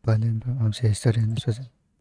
Berlin Armchair historian.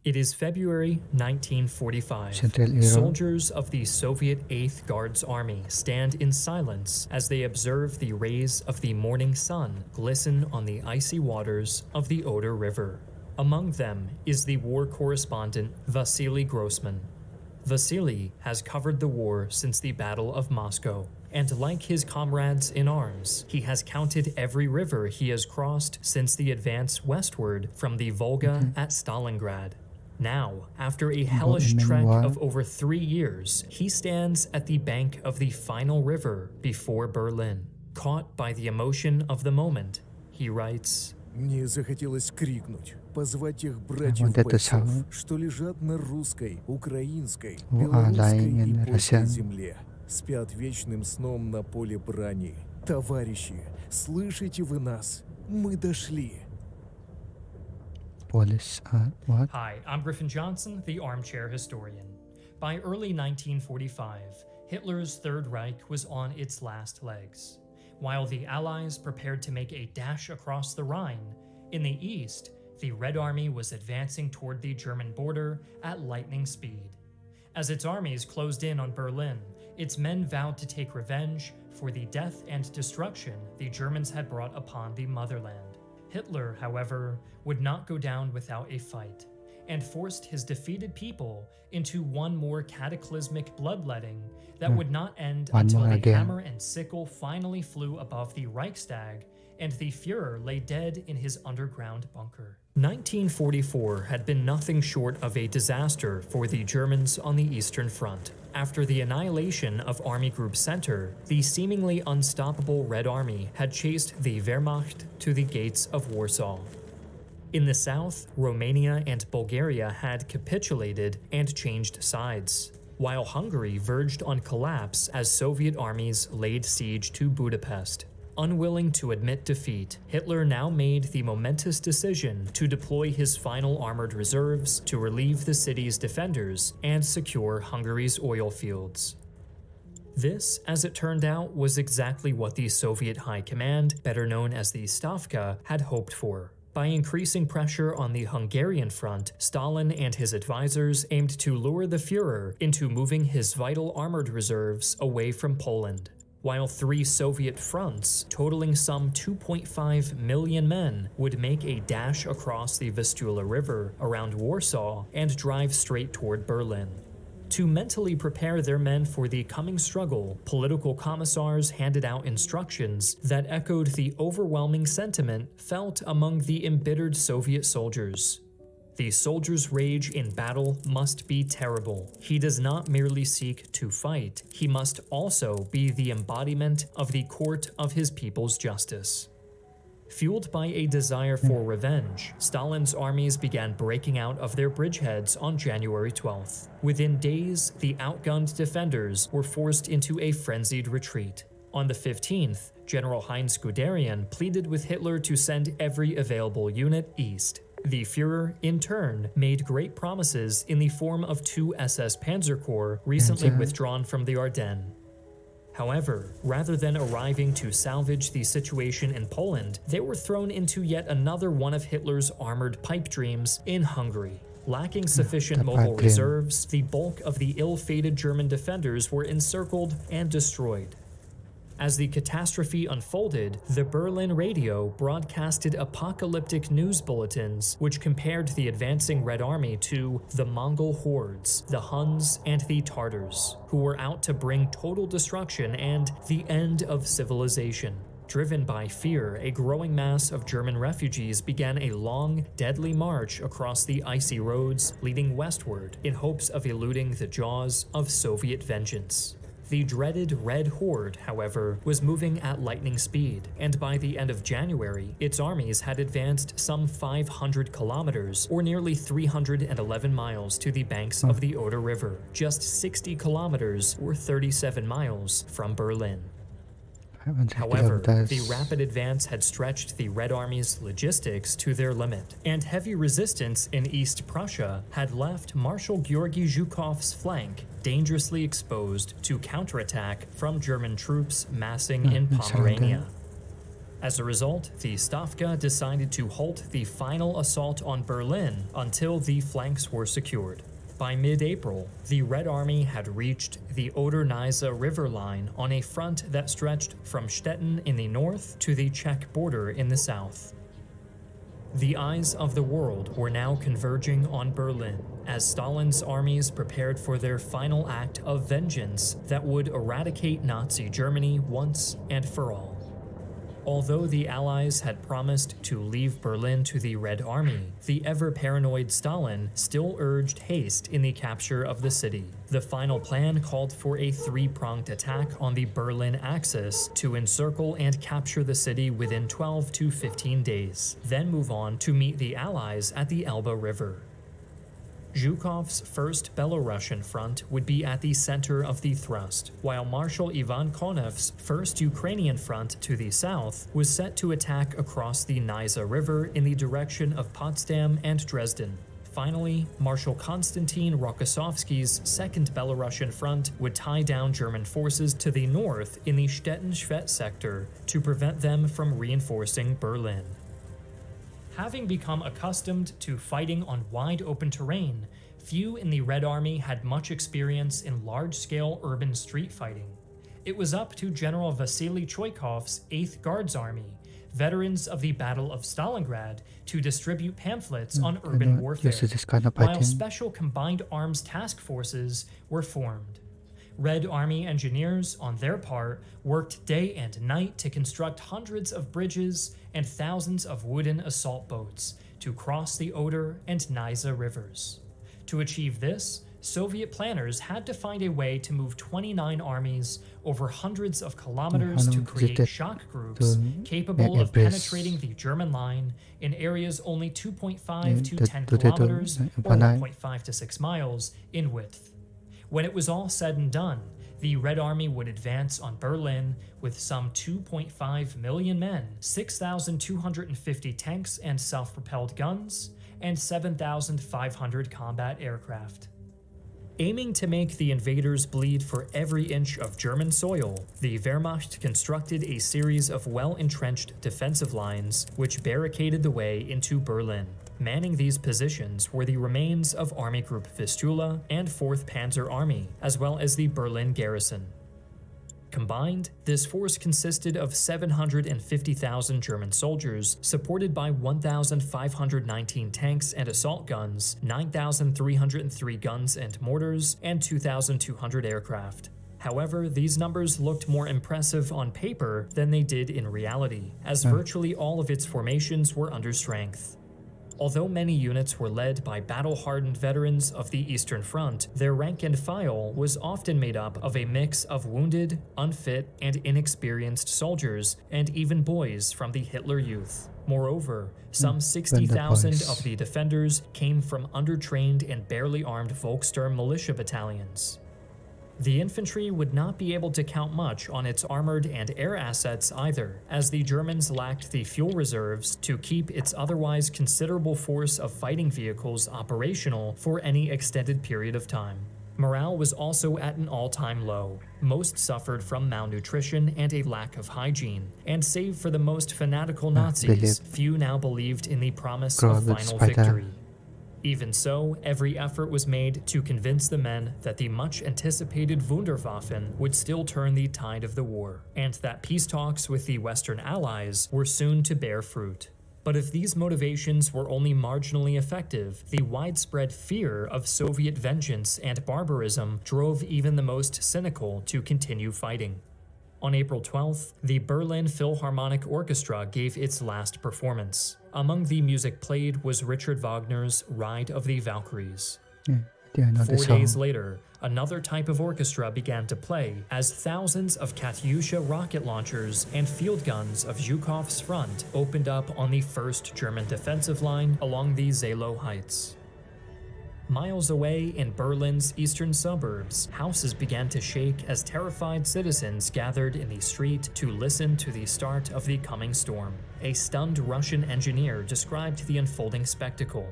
It is February 1945. Central Europe. Soldiers of the Soviet 8th Guards Army stand in silence as they observe the rays of the morning sun glisten on the icy waters of the Oder River. Among them is the war correspondent Vasily Grossman. Vasily has covered the war since the Battle of Moscow, and like his comrades in arms, he has counted every river he has crossed since the advance westward from the Volga at Stalingrad. Now, after a hellish trek of over 3 years, he stands at the bank of the final river before Berlin. Caught by the emotion of the moment, he writes, Мне захотелось крикнуть, позвать тех братьев-бойцов, что лежат на русской, украинской, белорусской и польской земле, спят вечным сном на поле брани. Товарищи, слышите вы нас? Мы дошли. Hi, I'm Griffin Johnson, the Armchair Historian. By early 1945, Hitler's Third Reich was on its last legs. While the Allies prepared to make a dash across the Rhine, in the east, the Red Army was advancing toward the German border at lightning speed. As its armies closed in on Berlin, its men vowed to take revenge for the death and destruction the Germans had brought upon the motherland. Hitler, however, would not go down without a fight, and forced his defeated people into one more cataclysmic bloodletting that would not end until the hammer and sickle finally flew above the Reichstag and the Führer lay dead in his underground bunker. 1944 had been nothing short of a disaster for the Germans on the Eastern Front. After the annihilation of Army Group Center, the seemingly unstoppable Red Army had chased the Wehrmacht to the gates of Warsaw. In the south, Romania and Bulgaria had capitulated and changed sides, while Hungary verged on collapse as Soviet armies laid siege to Budapest. Unwilling to admit defeat, Hitler now made the momentous decision to deploy his final armored reserves to relieve the city's defenders and secure Hungary's oil fields. This, as it turned out, was exactly what the Soviet High Command, better known as the Stavka, had hoped for. By increasing pressure on the Hungarian front, Stalin and his advisors aimed to lure the Führer into moving his vital armored reserves away from Poland. While 3 Soviet fronts, totaling some 2.5 million men, would make a dash across the Vistula River around Warsaw and drive straight toward Berlin. To mentally prepare their men for the coming struggle, political commissars handed out instructions that echoed the overwhelming sentiment felt among the embittered Soviet soldiers. The soldier's rage in battle must be terrible. He does not merely seek to fight, he must also be the embodiment of the court of his people's justice. Fueled by a desire for revenge, Stalin's armies began breaking out of their bridgeheads on January 12th. Within days, the outgunned defenders were forced into a frenzied retreat. On the 15th, General Heinz Guderian pleaded with Hitler to send every available unit east. The Führer, in turn, made great promises in the form of 2 SS Panzer Corps recently withdrawn from the Ardennes. However, rather than arriving to salvage the situation in Poland, they were thrown into yet another one of Hitler's armored pipe dreams in Hungary. Lacking sufficient mobile reserves, the bulk of the ill-fated German defenders were encircled and destroyed. As the catastrophe unfolded, the Berlin radio broadcasted apocalyptic news bulletins which compared the advancing Red Army to the Mongol hordes, the Huns, and the Tartars, who were out to bring total destruction and the end of civilization. Driven by fear, a growing mass of German refugees began a long, deadly march across the icy roads leading westward in hopes of eluding the jaws of Soviet vengeance. The dreaded Red Horde, however, was moving at lightning speed, and by the end of January, its armies had advanced some 500 kilometers, or nearly 311 miles to the banks of the Oder River, just 60 kilometers, or 37 miles, from Berlin. However, the rapid advance had stretched the Red Army's logistics to their limit, and heavy resistance in East Prussia had left Marshal Georgy Zhukov's flank dangerously exposed to counterattack from German troops massing in Pomerania. As a result, the Stavka decided to halt the final assault on Berlin until the flanks were secured. By mid-April, the Red Army had reached the Oder-Neisse River line on a front that stretched from Stettin in the north to the Czech border in the south. The eyes of the world were now converging on Berlin as Stalin's armies prepared for their final act of vengeance that would eradicate Nazi Germany once and for all. Although the Allies had promised to leave Berlin to the Red Army, the ever-paranoid Stalin still urged haste in the capture of the city. The final plan called for a three-pronged attack on the Berlin Axis to encircle and capture the city within 12 to 15 days, then move on to meet the Allies at the Elbe River. Zhukov's first Belarusian front would be at the center of the thrust, while Marshal Ivan Konev's first Ukrainian front to the south was set to attack across the Neisse River in the direction of Potsdam and Dresden. Finally, Marshal Konstantin Rokossovsky's second Belarusian front would tie down German forces to the north in the Stettin-Schwedt sector to prevent them from reinforcing Berlin. Having become accustomed to fighting on wide-open terrain, few in the Red Army had much experience in large-scale urban street fighting. It was up to General Vasily Choikov's 8th Guards Army, veterans of the Battle of Stalingrad, to distribute pamphlets on urban warfare, while special combined arms task forces were formed. Red Army engineers, on their part, worked day and night to construct hundreds of bridges and thousands of wooden assault boats to cross the Oder and Neisse rivers. To achieve this, Soviet planners had to find a way to move 29 armies over hundreds of kilometers to create shock groups capable of penetrating the German line in areas only 2.5 to 10 kilometers or 1.5 to 6 miles in width. When it was all said and done, the Red Army would advance on Berlin with some 2.5 million men, 6,250 tanks and self-propelled guns, and 7,500 combat aircraft. Aiming to make the invaders bleed for every inch of German soil, the Wehrmacht constructed a series of well-entrenched defensive lines which barricaded the way into Berlin. Manning these positions were the remains of Army Group Vistula and 4th Panzer Army, as well as the Berlin garrison. Combined, this force consisted of 750,000 German soldiers, supported by 1,519 tanks and assault guns, 9,303 guns and mortars, and 2,200 aircraft. However, these numbers looked more impressive on paper than they did in reality, as virtually all of its formations were under strength. Although many units were led by battle-hardened veterans of the Eastern Front, their rank and file was often made up of a mix of wounded, unfit, and inexperienced soldiers, and even boys from the Hitler Youth. Moreover, some 60,000 of the defenders came from undertrained and barely armed Volkssturm militia battalions. The infantry would not be able to count much on its armored and air assets either, as the Germans lacked the fuel reserves to keep its otherwise considerable force of fighting vehicles operational for any extended period of time. Morale was also at an all-time low. Most suffered from malnutrition and a lack of hygiene, and save for the most fanatical Nazis, few now believed in the promise of final victory. Even so, every effort was made to convince the men that the much-anticipated Wunderwaffen would still turn the tide of the war, and that peace talks with the Western Allies were soon to bear fruit. But if these motivations were only marginally effective, the widespread fear of Soviet vengeance and barbarism drove even the most cynical to continue fighting. On April 12th, the Berlin Philharmonic Orchestra gave its last performance. Among the music played was Richard Wagner's Ride of the Valkyries. 4 days later, another type of orchestra began to play as thousands of Katyusha rocket launchers and field guns of Zhukov's front opened up on the first German defensive line along the Zelo Heights. Miles away in Berlin's eastern suburbs, houses began to shake as terrified citizens gathered in the street to listen to the start of the coming storm. A stunned Russian engineer described the unfolding spectacle.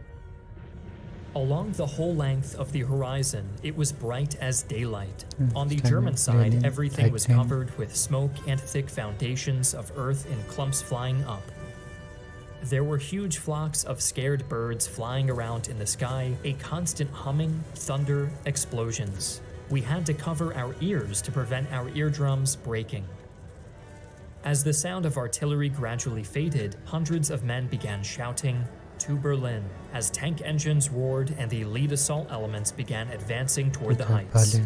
Along the whole length of the horizon, it was bright as daylight. On the German side, everything was covered with smoke and thick foundations of earth in clumps flying up. There were huge flocks of scared birds flying around in the sky, a constant humming, thunder, explosions. We had to cover our ears to prevent our eardrums breaking. As the sound of artillery gradually faded, hundreds of men began shouting, "To Berlin," as tank engines roared and the lead assault elements began advancing toward the heights.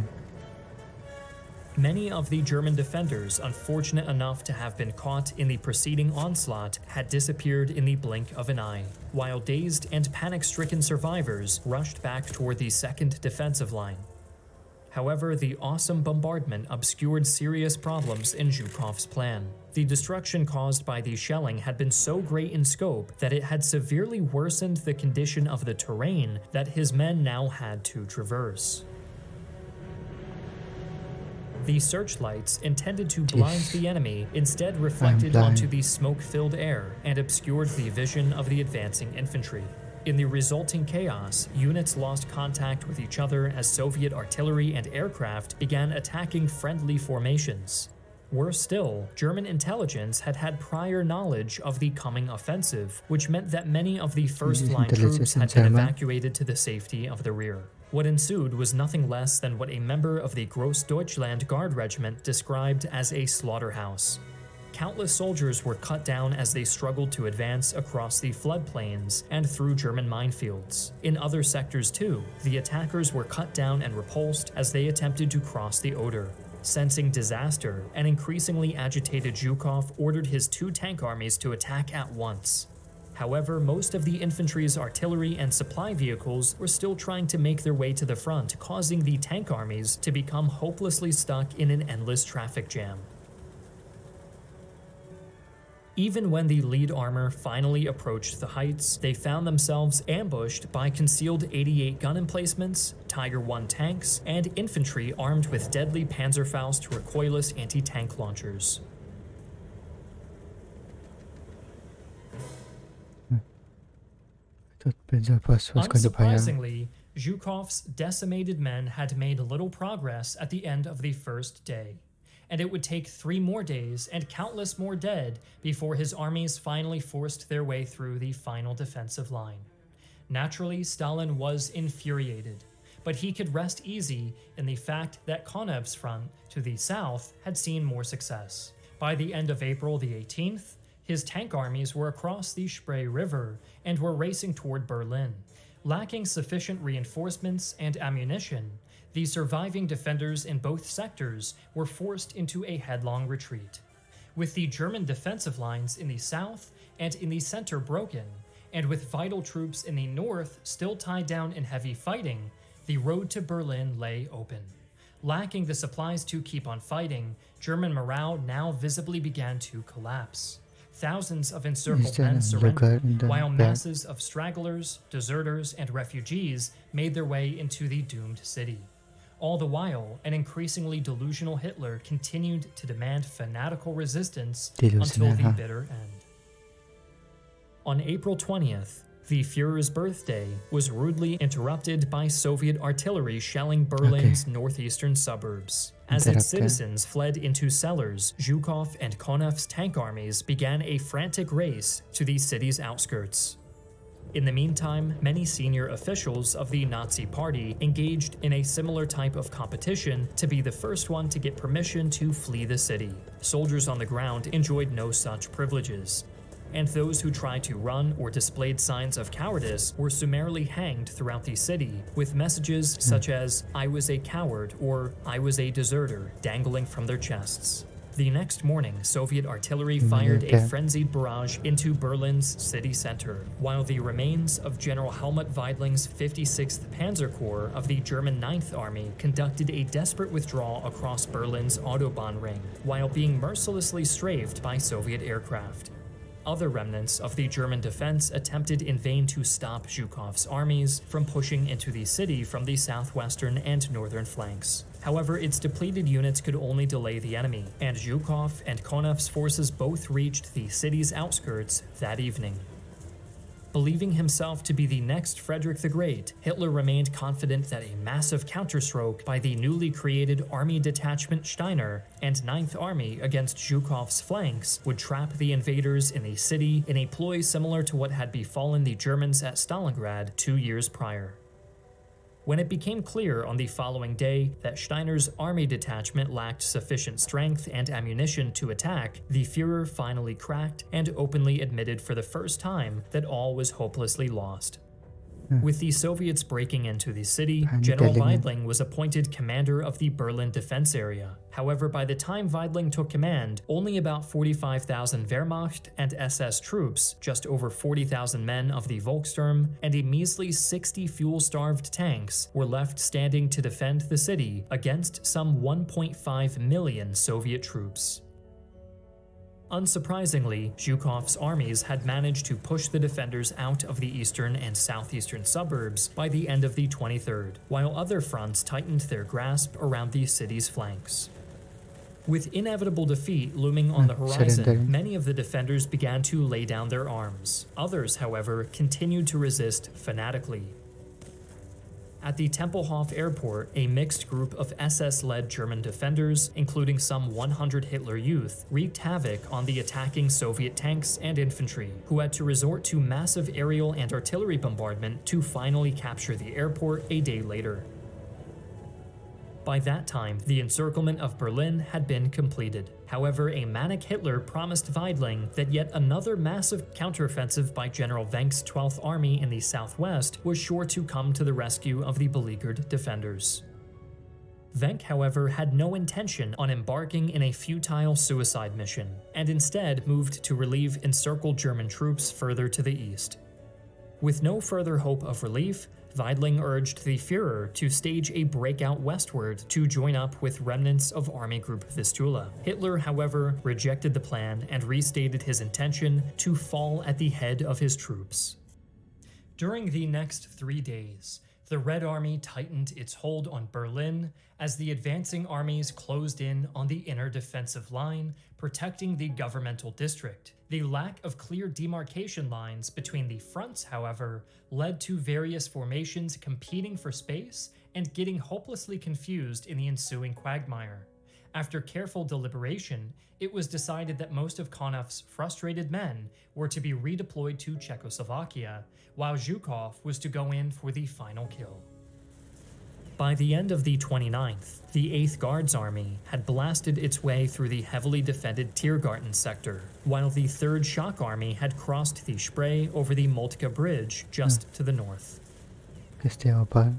Many of the German defenders, unfortunate enough to have been caught in the preceding onslaught, had disappeared in the blink of an eye, while dazed and panic-stricken survivors rushed back toward the second defensive line. However, the awesome bombardment obscured serious problems in Zhukov's plan. The destruction caused by the shelling had been so great in scope that it had severely worsened the condition of the terrain that his men now had to traverse. The searchlights, intended to blind the enemy, instead reflected onto the smoke-filled air and obscured the vision of the advancing infantry. In the resulting chaos, units lost contact with each other as Soviet artillery and aircraft began attacking friendly formations. Worse still, German intelligence had had prior knowledge of the coming offensive, which meant that many of the first-line troops had been evacuated to the safety of the rear. What ensued was nothing less than what a member of the Großdeutschland Guard Regiment described as a slaughterhouse. Countless soldiers were cut down as they struggled to advance across the floodplains and through German minefields. In other sectors too, the attackers were cut down and repulsed as they attempted to cross the Oder. Sensing disaster, an increasingly agitated Zhukov ordered his 2 tank armies to attack at once. However, most of the infantry's artillery and supply vehicles were still trying to make their way to the front, causing the tank armies to become hopelessly stuck in an endless traffic jam. Even when the lead armor finally approached the heights, they found themselves ambushed by concealed 88 gun emplacements, Tiger I tanks, and infantry armed with deadly Panzerfaust recoilless anti-tank launchers. Unsurprisingly, Zhukov's decimated men had made little progress at the end of the first day, and it would take 3 more days and countless more dead before his armies finally forced their way through the final defensive line. Naturally, Stalin was infuriated, but he could rest easy in the fact that Konev's front to the south had seen more success. By the end of April the 18th, his tank armies were across the Spree River and were racing toward Berlin. Lacking sufficient reinforcements and ammunition, the surviving defenders in both sectors were forced into a headlong retreat. With the German defensive lines in the south and in the center broken, and with vital troops in the north still tied down in heavy fighting, the road to Berlin lay open. Lacking the supplies to keep on fighting, German morale now visibly began to collapse. Thousands of encircled men surrendered, while masses of stragglers, deserters, and refugees made their way into the doomed city. All the while, an increasingly delusional Hitler continued to demand fanatical resistance until the bitter end. On April 20th, the Führer's birthday was rudely interrupted by Soviet artillery shelling Berlin's northeastern suburbs. As its citizens fled into cellars, Zhukov and Konev's tank armies began a frantic race to the city's outskirts. In the meantime, many senior officials of the Nazi Party engaged in a similar type of competition to be the first one to get permission to flee the city. Soldiers on the ground enjoyed no such privileges, and those who tried to run or displayed signs of cowardice were summarily hanged throughout the city, with messages such as "I was a coward" or "I was a deserter" dangling from their chests. The next morning, Soviet artillery fired a frenzied barrage into Berlin's city center, while the remains of General Helmut Weidling's 56th Panzer Corps of the German 9th Army conducted a desperate withdrawal across Berlin's Autobahn ring, while being mercilessly strafed by Soviet aircraft. Other remnants of the German defense attempted in vain to stop Zhukov's armies from pushing into the city from the southwestern and northern flanks. However, its depleted units could only delay the enemy, and Zhukov and Konev's forces both reached the city's outskirts that evening. Believing himself to be the next Frederick the Great, Hitler remained confident that a massive counterstroke by the newly created Army Detachment Steiner and Ninth Army against Zhukov's flanks would trap the invaders in the city in a ploy similar to what had befallen the Germans at Stalingrad 2 years prior. When it became clear on the following day that Steiner's army detachment lacked sufficient strength and ammunition to attack, the Führer finally cracked and openly admitted for the first time that all was hopelessly lost. With the Soviets breaking into the city, General Weidling was appointed commander of the Berlin defense area. However, by the time Weidling took command, only about 45,000 Wehrmacht and SS troops, just over 40,000 men of the Volkssturm, and a measly 60 fuel-starved tanks were left standing to defend the city against some 1.5 million Soviet troops. Unsurprisingly, Zhukov's armies had managed to push the defenders out of the eastern and southeastern suburbs by the end of the 23rd, while other fronts tightened their grasp around the city's flanks. With inevitable defeat looming on the horizon, many of the defenders began to lay down their arms. Others, however, continued to resist fanatically. At the Tempelhof airport, a mixed group of SS-led German defenders, including some 100 Hitler Youth, wreaked havoc on the attacking Soviet tanks and infantry, who had to resort to massive aerial and artillery bombardment to finally capture the airport a day later. By that time, the encirclement of Berlin had been completed. However, a manic Hitler promised Weidling that yet another massive counteroffensive by General Wenck's 12th Army in the southwest was sure to come to the rescue of the beleaguered defenders. Wenck, however, had no intention on embarking in a futile suicide mission, and instead moved to relieve encircled German troops further to the east. With no further hope of relief, Weidling urged the Führer to stage a breakout westward to join up with remnants of Army Group Vistula. Hitler, however, rejected the plan and restated his intention to fall at the head of his troops. During the next 3 days, the Red Army tightened its hold on Berlin as the advancing armies closed in on the inner defensive line, protecting the governmental district. The lack of clear demarcation lines between the fronts, however, led to various formations competing for space and getting hopelessly confused in the ensuing quagmire. After careful deliberation, it was decided that most of Konev's frustrated men were to be redeployed to Czechoslovakia, while Zhukov was to go in for the final kill. By the end of the 29th, the 8th Guards Army had blasted its way through the heavily defended Tiergarten sector, while the 3rd Shock Army had crossed the Spree over the Moltke Bridge just to the north.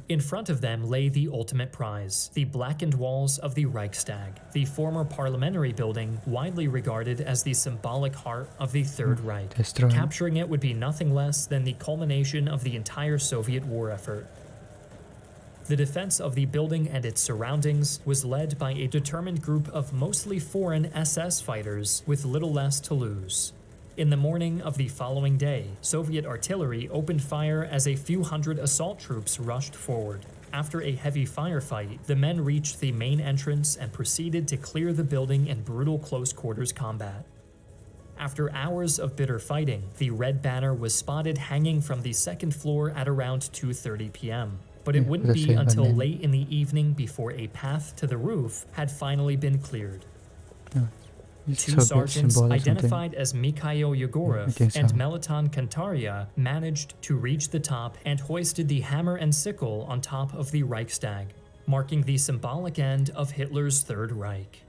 In front of them lay the ultimate prize, the blackened walls of the Reichstag, the former parliamentary building widely regarded as the symbolic heart of the Third Reich. Capturing it would be nothing less than the culmination of the entire Soviet war effort. The defense of the building and its surroundings was led by a determined group of mostly foreign SS fighters with little less to lose. In the morning of the following day, Soviet artillery opened fire as a few hundred assault troops rushed forward. After a heavy firefight, the men reached the main entrance and proceeded to clear the building in brutal close-quarters combat. After hours of bitter fighting, the red banner was spotted hanging from the second floor at around 2:30 p.m. But it wouldn't be until late in the evening before a path to the roof had finally been cleared. Two sergeants identified as Mikhail Yegorov and Meliton Kantaria managed to reach the top and hoisted the hammer and sickle on top of the Reichstag, marking the symbolic end of Hitler's Third Reich.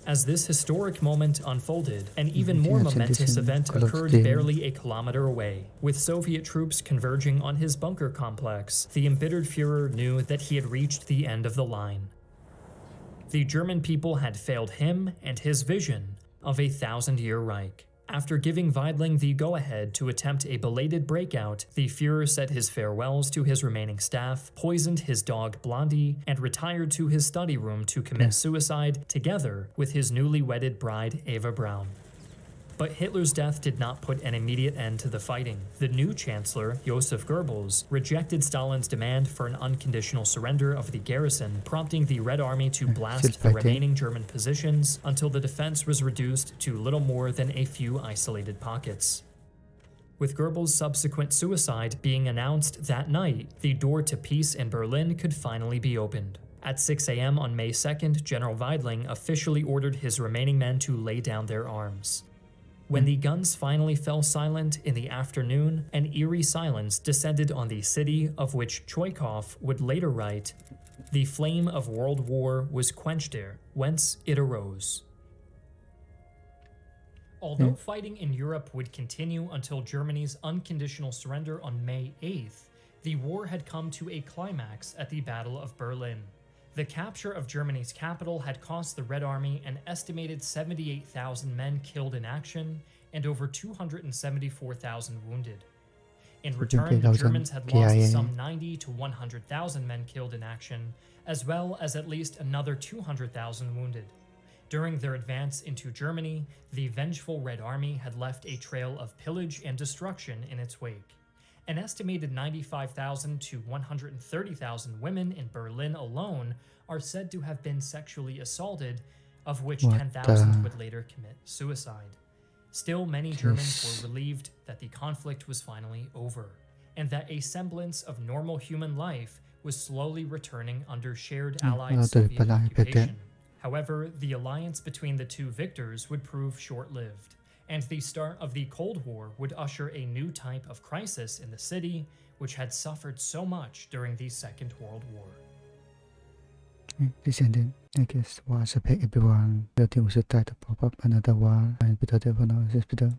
As this historic moment unfolded, an even more momentous event occurred barely a kilometer away. With Soviet troops converging on his bunker complex, the embittered Führer knew that he had reached the end of the line. The German people had failed him and his vision of a 1,000-year Reich. After giving Weidling the go-ahead to attempt a belated breakout, the Führer said his farewells to his remaining staff, poisoned his dog Blondie, and retired to his study room to commit suicide together with his newly wedded bride Eva Braun. But Hitler's death did not put an immediate end to the fighting. The new chancellor, Joseph Goebbels, rejected Stalin's demand for an unconditional surrender of the garrison, prompting the Red Army to blast the remaining German positions until the defense was reduced to little more than a few isolated pockets. with Goebbels' subsequent suicide being announced that night. The door to peace in Berlin could finally be opened. At 6 a.m. on May 2nd, General Weidling officially ordered his remaining men to lay down their arms. When the guns finally fell silent in the afternoon, an eerie silence descended on the city, of which Choikov would later write, "The flame of World War was quenched there, whence it arose." Although fighting in Europe would continue until Germany's unconditional surrender on May 8th, the war had come to a climax at the Battle of Berlin. The capture of Germany's capital had cost the Red Army an estimated 78,000 men killed in action and over 274,000 wounded. In return, the Germans had lost some 90 to 100,000 men killed in action, as well as at least another 200,000 wounded. During their advance into Germany, the vengeful Red Army had left a trail of pillage and destruction in its wake. An estimated 95,000 to 130,000 women in Berlin alone are said to have been sexually assaulted, of which 10,000 would later commit suicide. Still, many Germans were relieved that the conflict was finally over, and that a semblance of normal human life was slowly returning under shared Allied Soviet occupation. However, the alliance between the two victors would prove short-lived, and the start of the Cold War would usher a new type of crisis in the city, which had suffered so much during the Second World War. Descending, I guess, was a everyone. The thing was to try to pop up another war and Peter Devon is Peter.